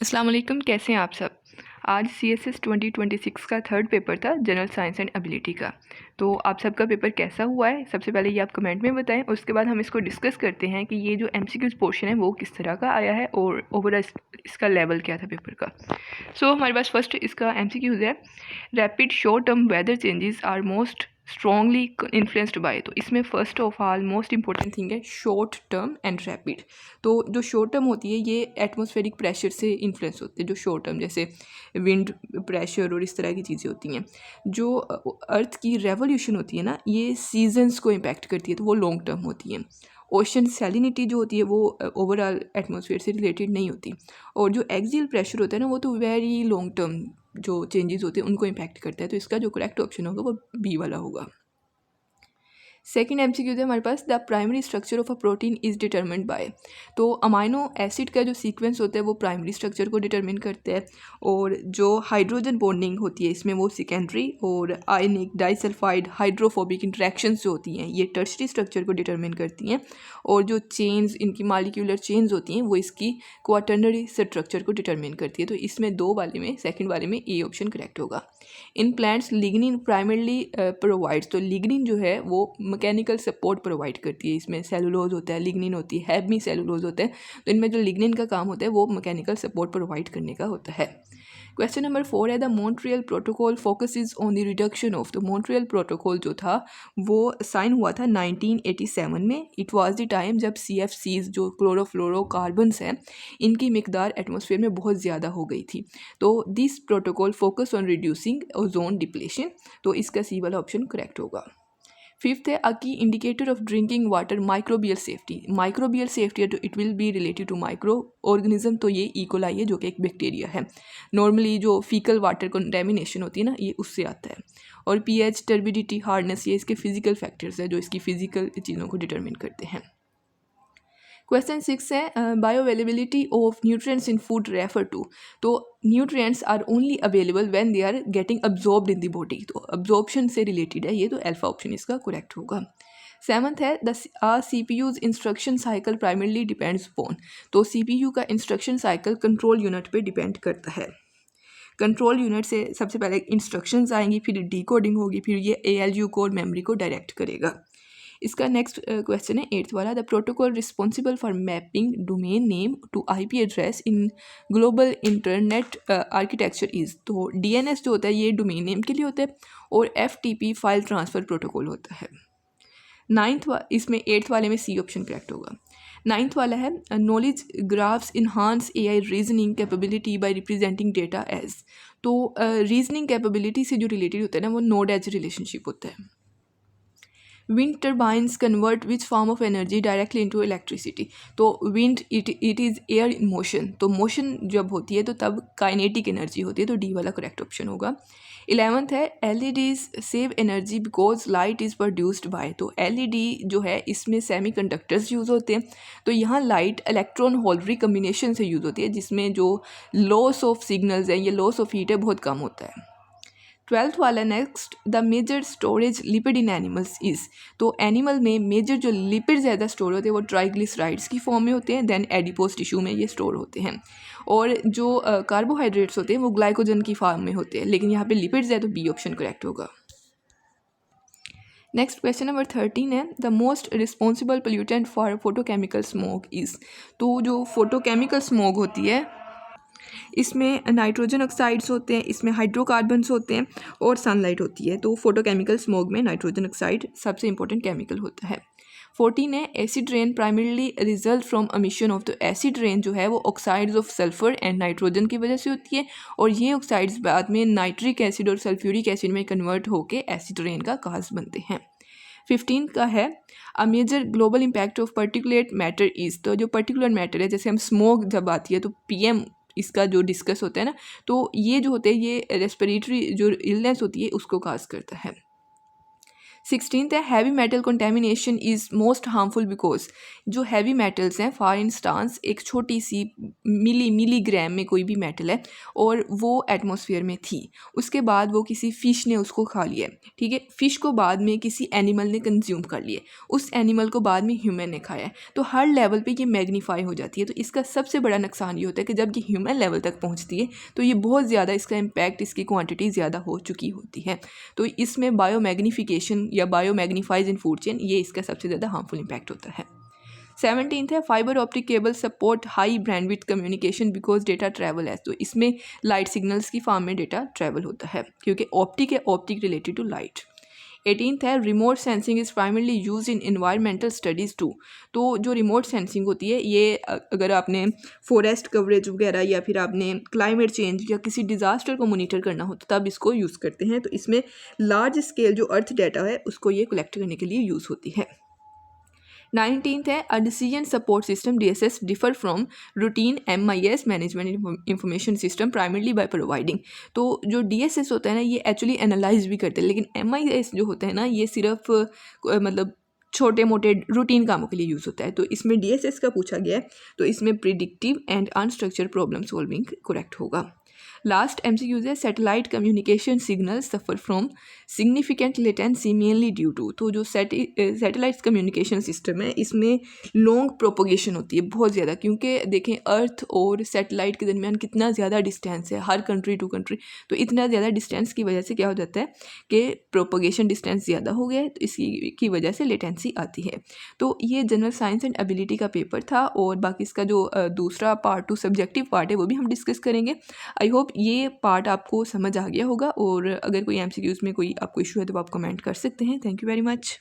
अस्सलाम वालेकुम, कैसे हैं आप सब। आज CSS 2026 का थर्ड पेपर था जनरल साइंस एंड एबिलिटी का। तो आप सबका पेपर कैसा हुआ है, सबसे पहले ये आप कमेंट में बताएं। उसके बाद हम इसको डिस्कस करते हैं कि ये जो MCQs पोर्शन है वो किस तरह का आया है और ओवरऑल इसका लेवल क्या था पेपर का। हमारे पास फर्स्ट इसका MCQs है। Rapid short term weather changes are most strongly influenced by. तो इसमें first of all most important thing है शॉर्ट टर्म एंड रैपिड। तो जो शॉर्ट टर्म होती है ये एटमॉस्फेरिक प्रेशर से इन्फ्लुएंस होती है। जो शॉर्ट टर्म जैसे विंड प्रेशर और इस तरह की चीज़ें होती हैं। जो अर्थ की रेवोल्यूशन होती है ना, ये सीजन्स को इम्पैक्ट करती है, तो वो लॉन्ग टर्म होती है। ओशन सैलिनिटी जो होती है वो ओवरऑल एटमॉस्फेयर से रिलेटेड नहीं होती। और जो एक्सियल प्रेशर होता है ना, वो तो वेरी लॉन्ग टर्म जो चेंजेस होते हैं उनको इम्पैक्ट करता है। तो इसका जो करेक्ट ऑप्शन होगा वो बी वाला होगा। सेकेंड MCQ है हमारे पास, the primary structure of a protein is determined by. तो अमाइनो एसिड का जो सीक्वेंस होता है वो प्राइमरी स्ट्रक्चर को डिटरमिन करते हैं, और जो हाइड्रोजन बॉन्डिंग होती है इसमें वो सेकेंडरी, और आयनिक डाइसल्फाइड हाइड्रोफोबिक इंट्रैक्शंस जो होती हैं ये टर्शरी स्ट्रक्चर को डिटरमिन करती हैं, और जो चेन्स इनकी मालिक्यूलर चेन्स होती हैं वो इसकी क्वाटर्नरी स्ट्रक्चर को डिटरमिन करती है। तो इसमें दो वाले में, सेकेंड वाले में ए ऑप्शन करेक्ट होगा। In plants lignin primarily provides. तो लिग्निन जो है वो मैकेनिकल सपोर्ट प्रोवाइड करती है। इसमें सेलुलोज होता है, लिग्निन होती है, हेमी सेलुलोज होता है। तो इनमें जो लिग्निन का काम होता है वो मैकेनिकल सपोर्ट प्रोवाइड करने का होता है। क्वेश्चन नंबर 4 है, the Montreal protocol focuses on the reduction of. तो मॉन्ट्रियल प्रोटोकॉल जो था वो साइन हुआ था 1987 में। इट वाज द टाइम जब CFCs जो क्लोरोफ्लोरोकार्बन्स हैं इनकी मिकदार एटमॉस्फेयर में बहुत ज़्यादा हो गई थी। तो this protocol focus on reducing ozone depletion. तो इसका सी वाला ऑप्शन करेक्ट होगा। फिफ्थ है, a key indicator of drinking water microbial safety. Microbial safety है तो it will be related to micro organism. तो ये इकोलाई है जो कि एक बैक्टीरिया है। नॉर्मली जो फीकल वाटर कंटेमिनेशन होती है ना, ये उससे आता है। और pH, टर्बिडिटी, हार्डनेस, ये इसके फिजिकल फैक्टर्स है जो इसकी फिजिकल चीज़ों को डिटरमिन करते हैं। क्वेश्चन 6 है, bioavailability of nutrients in food refer to. तो nutrients are only available when they are getting absorbed in the body. तो अब्जॉर्प्शन से रिलेटेड है ये, तो अल्फा ऑप्शन इसका करेक्ट होगा। सेवंथ है, the CPU's instruction cycle primarily depends upon. तो CPU का इंस्ट्रक्शन साइकिल कंट्रोल यूनिट पे डिपेंड करता है। कंट्रोल यूनिट से सबसे पहले इंस्ट्रक्शंस आएंगी, फिर डिकोडिंग होगी, फिर ये ALU कोड मेमोरी को डायरेक्ट करेगा। इसका नेक्स्ट क्वेश्चन है 8th वाला, the protocol responsible for mapping domain name to IP address in global internet architecture is. तो DNS जो होता है ये डोमेन नेम के लिए होता है, और FTP फाइल ट्रांसफ़र प्रोटोकॉल होता है। इसमें 8th वाले में सी ऑप्शन करेक्ट होगा। 9th वाला है, knowledge graphs enhance AI reasoning capability by representing data as. तो रीजनिंग कैपेबिलिटी से जो रिलेटेड होता है ना वो नोड एज रिलेशनशिप होता है। Wind turbines convert which form of energy directly into electricity. तो wind it is air in motion. तो मोशन जब होती है तो तब काइनेटिक एनर्जी होती है, तो डी वाला करेक्ट ऑप्शन होगा। 11th है, LEDs save energy because light is produced by. तो LED जो है इसमें सेमीकंडक्टर्स यूज़ होते हैं। तो यहाँ लाइट इलेक्ट्रॉन होल रिकम्बिनेशन से यूज़ होती है, जिसमें जो लॉस ऑफ सिग्नल्स है, ये लॉस ऑफ हीट है, बहुत कम होता है। 12th वाला next, the major storage lipid in animals is. तो एनिमल में मेजर जो लिपिड ज़्यादा स्टोर होते हैं वो ट्राइग्लिसराइड्स की फॉर्म में होते हैं, देन एडिपोज टिश्यू में ये स्टोर होते हैं। और जो कार्बोहाइड्रेट्स होते हैं वो ग्लाइकोजन की फॉर्म में होते हैं, लेकिन यहाँ पे लिपिड्स है तो बी ऑप्शन करेक्ट होगा। नेक्स्ट क्वेश्चन नंबर 13 है, the most responsible pollutant for photochemical smoke is. तो जो फोटोकेमिकल स्मोक होती है इसमें नाइट्रोजन ऑक्साइड्स होते हैं, इसमें हाइड्रोकार्बन्स होते हैं, और सनलाइट होती है। तो फोटोकेमिकल स्मोक में नाइट्रोजन ऑक्साइड सबसे इंपॉर्टेंट केमिकल होता है। 14 है, acid rain primarily result from emission of. तो एसिड रेन जो है वो oxides of sulphur and nitrogen की वजह से होती है, और ये ऑक्साइड्स बाद में नाइट्रिक एसिड और सल्फ्यूरिक एसिड में कन्वर्ट होकर एसिड रेन का काज बनते हैं। 15 का है, a major global impact of particulate matter is. तो जो पर्टिकुलर मैटर है, जैसे हम स्मोक जब आती है तो PM इसका जो डिस्कस होता है ना, तो ये जो होते हैं ये रेस्पिरेटरी जो इलनेस होती है उसको काज करता है। 16th है heavy metal contamination is most harmful because जो हैवी मेटल्स हैं फॉर इंस्टांस एक छोटी सी मिलीग्राम में कोई भी मेटल है और वो एटमॉस्फेयर में थी, उसके बाद वो किसी फ़िश ने उसको खा लिया, ठीक है, फ़िश को बाद में किसी एनिमल ने कंज्यूम कर लिया, उस एनिमल को बाद में ह्यूमन ने खाया है, तो हर लेवल पे ये मैग्नीफाई हो जाती है। तो इसका सबसे बड़ा नुकसान ये होता है कि जब ये ह्यूमन लेवल तक पहुंचती है तो ये बहुत ज़्यादा, इसका इम्पैक्ट, इसकी क्वांटिटी ज़्यादा हो चुकी होती है। तो इसमें बायो मैग्नीफिकेशन या बायो मैग्नीफाइज इन फूड चेन, ये इसका सबसे ज़्यादा हार्मफुल इम्पैक्ट होता है। 17th है fibre optic cable support high bandwidth communication because data travel है। तो इसमें लाइट सिग्नल्स की फॉर्म में डेटा ट्रैवल होता है क्योंकि ऑप्टिक है, optic related to light. 18th है remote sensing is primarily use in environmental studies to. तो जो रिमोट सेंसिंग होती है ये अगर आपने फॉरेस्ट कवरेज वगैरह या फिर आपने क्लाइमेट चेंज या किसी डिज़ास्टर को मोनीटर करना हो तो तब इसको यूज़ करते हैं। तो इसमें लार्ज स्केल जो अर्थ डाटा है उसको ये कलेक्ट करने के लिए यूज़ होती है। 19th है a decision support system DSS differ from routine MIS management information system primarily by providing. तो जो DSS होता है ना ये एक्चुअली एनालाइज भी करते हैं, लेकिन MIS जो होता है ना ये सिर्फ मतलब छोटे मोटे रूटीन कामों के लिए यूज़ होता है। तो इसमें DSS का पूछा गया है, तो इसमें predictive and unstructured problem solving correct होगा। लास्ट MCQ है satellite communication signal suffer from significant latency mainly due to. तो जो सैटेलाइट कम्युनिकेशन सिस्टम है इसमें लॉन्ग प्रोपोगेशन होती है बहुत ज़्यादा, क्योंकि देखें अर्थ और सैटेलाइट के दरमियान कितना ज़्यादा डिस्टेंस है हर कंट्री टू कंट्री। तो इतना ज़्यादा डिस्टेंस की वजह से क्या हो जाता है कि प्रोपोगेशन डिस्टेंस ज़्यादा हो गया है, तो इसकी की वजह से लेटेंसी आती है। तो ये जनरल साइंस एंड एबिलिटी का पेपर था और बाकी इसका जो दूसरा पार्ट 2 सब्जेक्टिव पार्ट है वो भी हम डिस्कस करेंगे। आई होप ये पार्ट आपको समझ आ गया होगा और अगर कोई MCQs में कोई आपको इशू है तो आप कमेंट कर सकते हैं। Thank you very much.